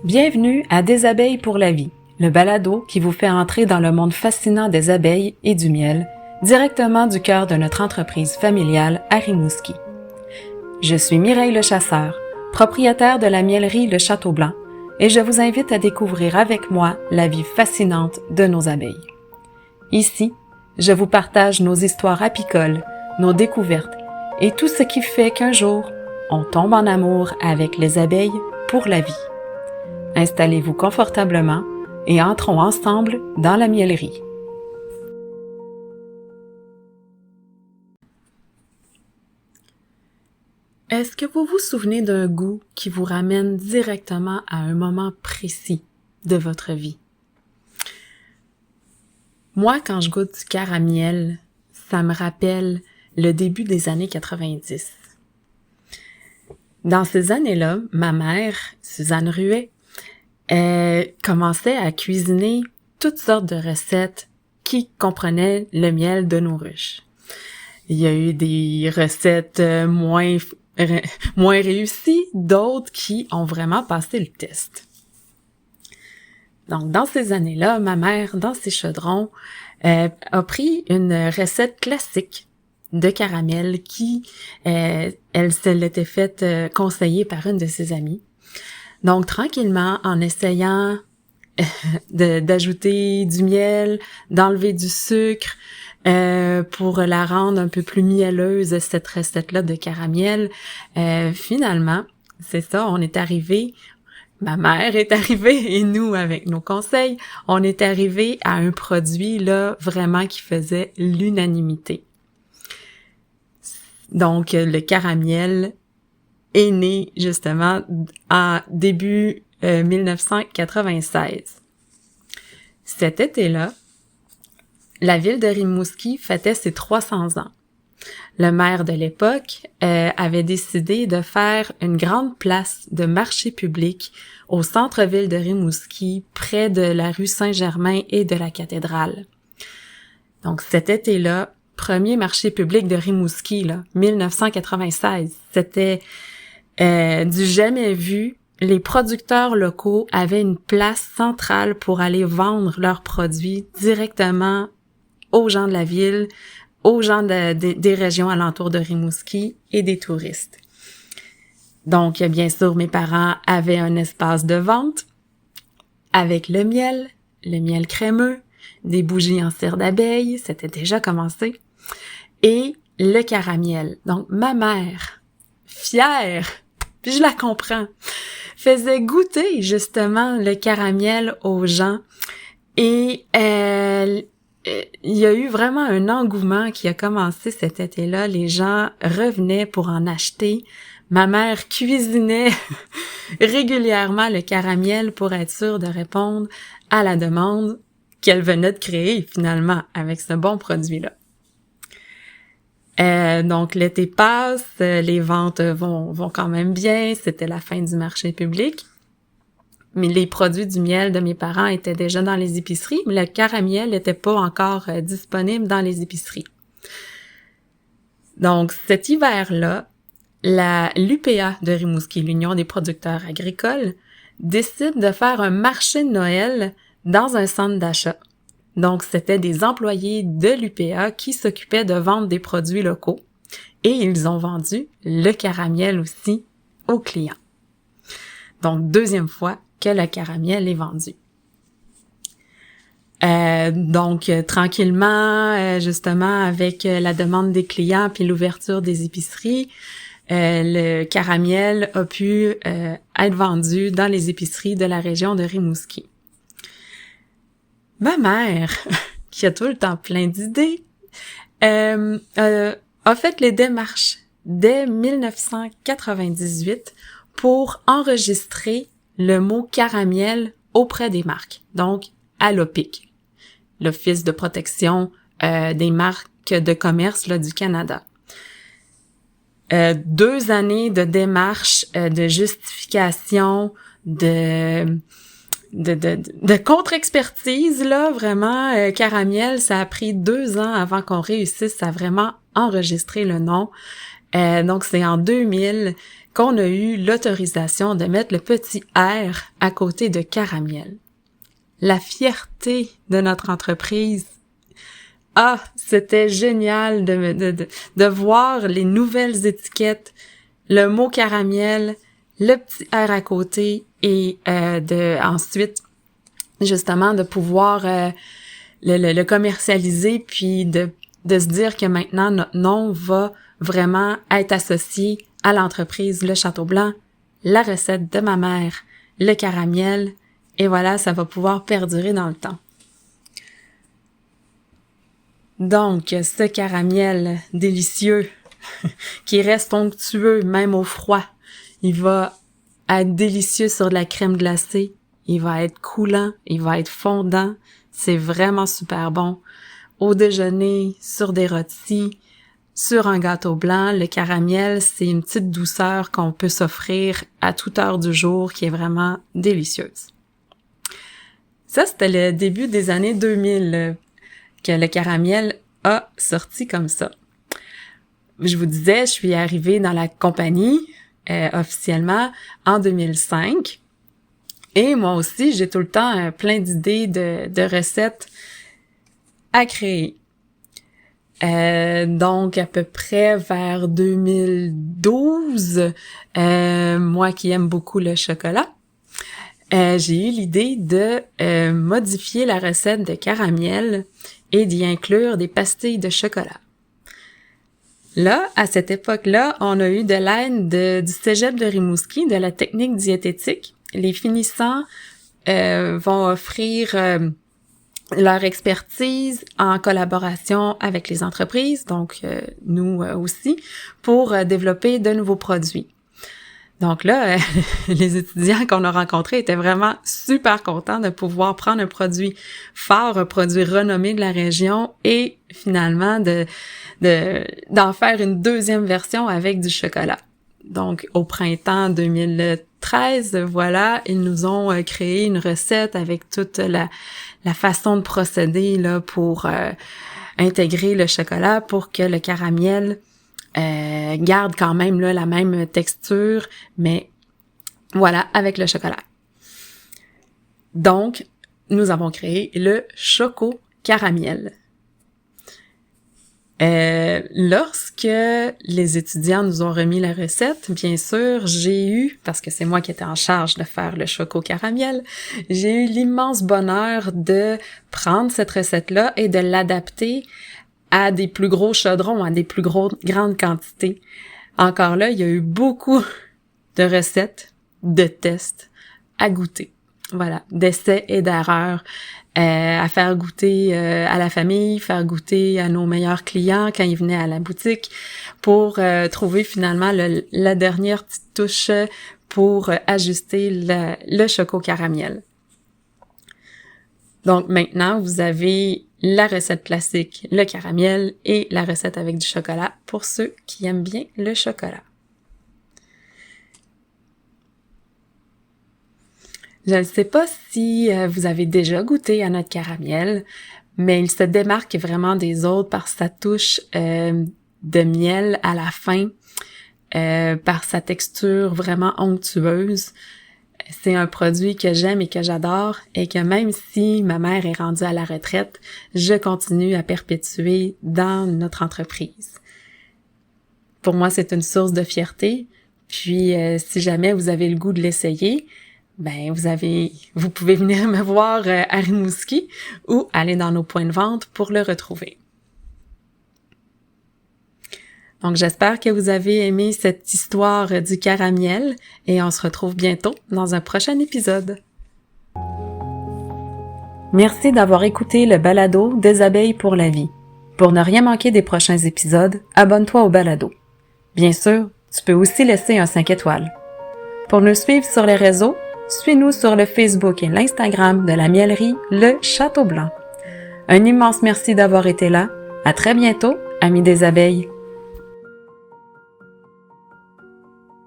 Bienvenue à Des abeilles pour la vie, le balado qui vous fait entrer dans le monde fascinant des abeilles et du miel, directement du cœur de notre entreprise familiale à Rimouski. Je suis Mireille Le Chasseur, propriétaire de la miellerie Le Château Blanc, et je vous invite à découvrir avec moi la vie fascinante de nos abeilles. Ici, je vous partage nos histoires apicoles, nos découvertes et tout ce qui fait qu'un jour, on tombe en amour avec les abeilles pour la vie. Installez-vous confortablement et entrons ensemble dans la miellerie. Est-ce que vous vous souvenez d'un goût qui vous ramène directement à un moment précis de votre vie? Moi, quand je goûte du caramiel, ça me rappelle le début des années 90. Dans ces années-là, ma mère, Suzanne Ruet, commençait à cuisiner toutes sortes de recettes qui comprenaient le miel de nos ruches. Il y a eu des recettes moins réussies, d'autres qui ont vraiment passé le test. Donc, dans ces années-là, ma mère, dans ses chaudrons, a pris une recette classique de caramel qui, elle se l'était faite conseiller par une de ses amies. Donc, tranquillement, en essayant d'ajouter du miel, d'enlever du sucre, pour la rendre un peu plus mielleuse, cette recette-là de caramiel, finalement, c'est ça, on est arrivé, ma mère est arrivée et nous, avec nos conseils, on est arrivé à un produit, là, vraiment qui faisait l'unanimité. Donc, le caramiel est né, justement, en début 1996. Cet été-là, la ville de Rimouski fêtait ses 300 ans. Le maire de l'époque avait décidé de faire une grande place de marché public au centre-ville de Rimouski, près de la rue Saint-Germain et de la cathédrale. Donc cet été-là, premier marché public de Rimouski, là, 1996, c'était du jamais vu. Les producteurs locaux avaient une place centrale pour aller vendre leurs produits directement aux gens de la ville, aux gens des régions alentours de Rimouski et des touristes. Donc, bien sûr, mes parents avaient un espace de vente avec le miel crémeux, des bougies en cire d'abeille, c'était déjà commencé, et le caramiel. Donc, ma mère, fière, puis je la comprends, faisait goûter justement le caramiel aux gens et il y a eu vraiment un engouement qui a commencé cet été-là. Les gens revenaient pour en acheter. Ma mère cuisinait régulièrement le caramiel pour être sûre de répondre à la demande qu'elle venait de créer finalement avec ce bon produit-là. Donc l'été passe, les ventes vont quand même bien, c'était la fin du marché public. Mais les produits du miel de mes parents étaient déjà dans les épiceries, mais le caramiel n'était pas encore disponible dans les épiceries. Donc cet hiver-là, l'UPA de Rimouski, l'Union des producteurs agricoles, décide de faire un marché de Noël dans un centre d'achat. Donc, c'était des employés de l'UPA qui s'occupaient de vendre des produits locaux. Et ils ont vendu le caramiel aussi aux clients. Donc, deuxième fois que le caramiel est vendu. Tranquillement, justement, avec la demande des clients puis l'ouverture des épiceries, le caramiel a pu être vendu dans les épiceries de la région de Rimouski. Ma mère, qui a tout le temps plein d'idées, a fait les démarches dès 1998 pour enregistrer le mot caramiel auprès des marques, donc à l'OPIC, l'Office de protection des marques de commerce là, du Canada. 2 années de démarches, de justification, de contre-expertise, là, vraiment, caramiel, ça a pris 2 ans avant qu'on réussisse à vraiment enregistrer le nom. Donc, c'est en 2000 qu'on a eu l'autorisation de mettre le petit R à côté de Caramiel. La fierté de notre entreprise. Ah, c'était génial de voir les nouvelles étiquettes, le mot Caramiel, le petit R à côté et ensuite, justement, de pouvoir le commercialiser puis de se dire que maintenant, notre nom va vraiment être associé à l'entreprise Le Château Blanc, la recette de ma mère, le Caramiel, et voilà, ça va pouvoir perdurer dans le temps. Donc, ce Caramiel délicieux, qui reste onctueux même au froid, il va être délicieux sur de la crème glacée, il va être coulant, il va être fondant, c'est vraiment super bon. Au déjeuner, sur des rôtis, sur un gâteau blanc, le Caramiel, c'est une petite douceur qu'on peut s'offrir à toute heure du jour qui est vraiment délicieuse. Ça, c'était le début des années 2000 que le Caramiel a sorti comme ça. Je vous disais, je suis arrivée dans la compagnie officiellement en 2005 et moi aussi, j'ai tout le temps plein d'idées de recettes à créer. Donc, à peu près vers 2012, moi qui aime beaucoup le chocolat, j'ai eu l'idée de modifier la recette de Caramiel et d'y inclure des pastilles de chocolat. Là, à cette époque-là, on a eu de l'aide du Cégep de Rimouski, de la technique diététique. Les finissants vont offrir leur expertise en collaboration avec les entreprises, donc nous aussi, pour développer de nouveaux produits. Donc là, les étudiants qu'on a rencontrés étaient vraiment super contents de pouvoir prendre un produit fort, un produit renommé de la région et finalement d'en faire une deuxième version avec du chocolat. Donc au printemps 2013, voilà, ils nous ont créé une recette avec toute la façon de procéder là pour intégrer le chocolat pour que le Caramiel garde quand même là la même texture, mais voilà, avec le chocolat. Donc, nous avons créé le Choco Caramiel. Lorsque les étudiants nous ont remis la recette, bien sûr, j'ai eu, parce que c'est moi qui étais en charge de faire le Choco Caramiel, j'ai eu l'immense bonheur de prendre cette recette-là et de l'adapter à des plus gros chaudrons, à des plus grandes quantités. Encore là, il y a eu beaucoup de recettes, de tests à goûter. Voilà, d'essais et d'erreurs à faire goûter à la famille, faire goûter à nos meilleurs clients quand ils venaient à la boutique pour trouver finalement la dernière petite touche pour ajuster le Choco Caramiel. Donc maintenant, vous avez la recette classique, le Caramiel, et la recette avec du chocolat pour ceux qui aiment bien le chocolat. Je ne sais pas si vous avez déjà goûté à notre Caramiel, mais il se démarque vraiment des autres par sa touche de miel à la fin, par sa texture vraiment onctueuse. C'est un produit que j'aime et que j'adore et que même si ma mère est rendue à la retraite, je continue à perpétuer dans notre entreprise. Pour moi, c'est une source de fierté. Puis, si jamais vous avez le goût de l'essayer, ben vous pouvez venir me voir à Rimouski ou aller dans nos points de vente pour le retrouver. Donc, j'espère que vous avez aimé cette histoire du Caramiel et on se retrouve bientôt dans un prochain épisode. Merci d'avoir écouté le balado des abeilles pour la vie. Pour ne rien manquer des prochains épisodes, abonne-toi au balado. Bien sûr, tu peux aussi laisser un 5 étoiles. Pour nous suivre sur les réseaux, suis-nous sur le Facebook et l'Instagram de la mielerie Le Château Blanc. Un immense merci d'avoir été là. À très bientôt, amis des abeilles.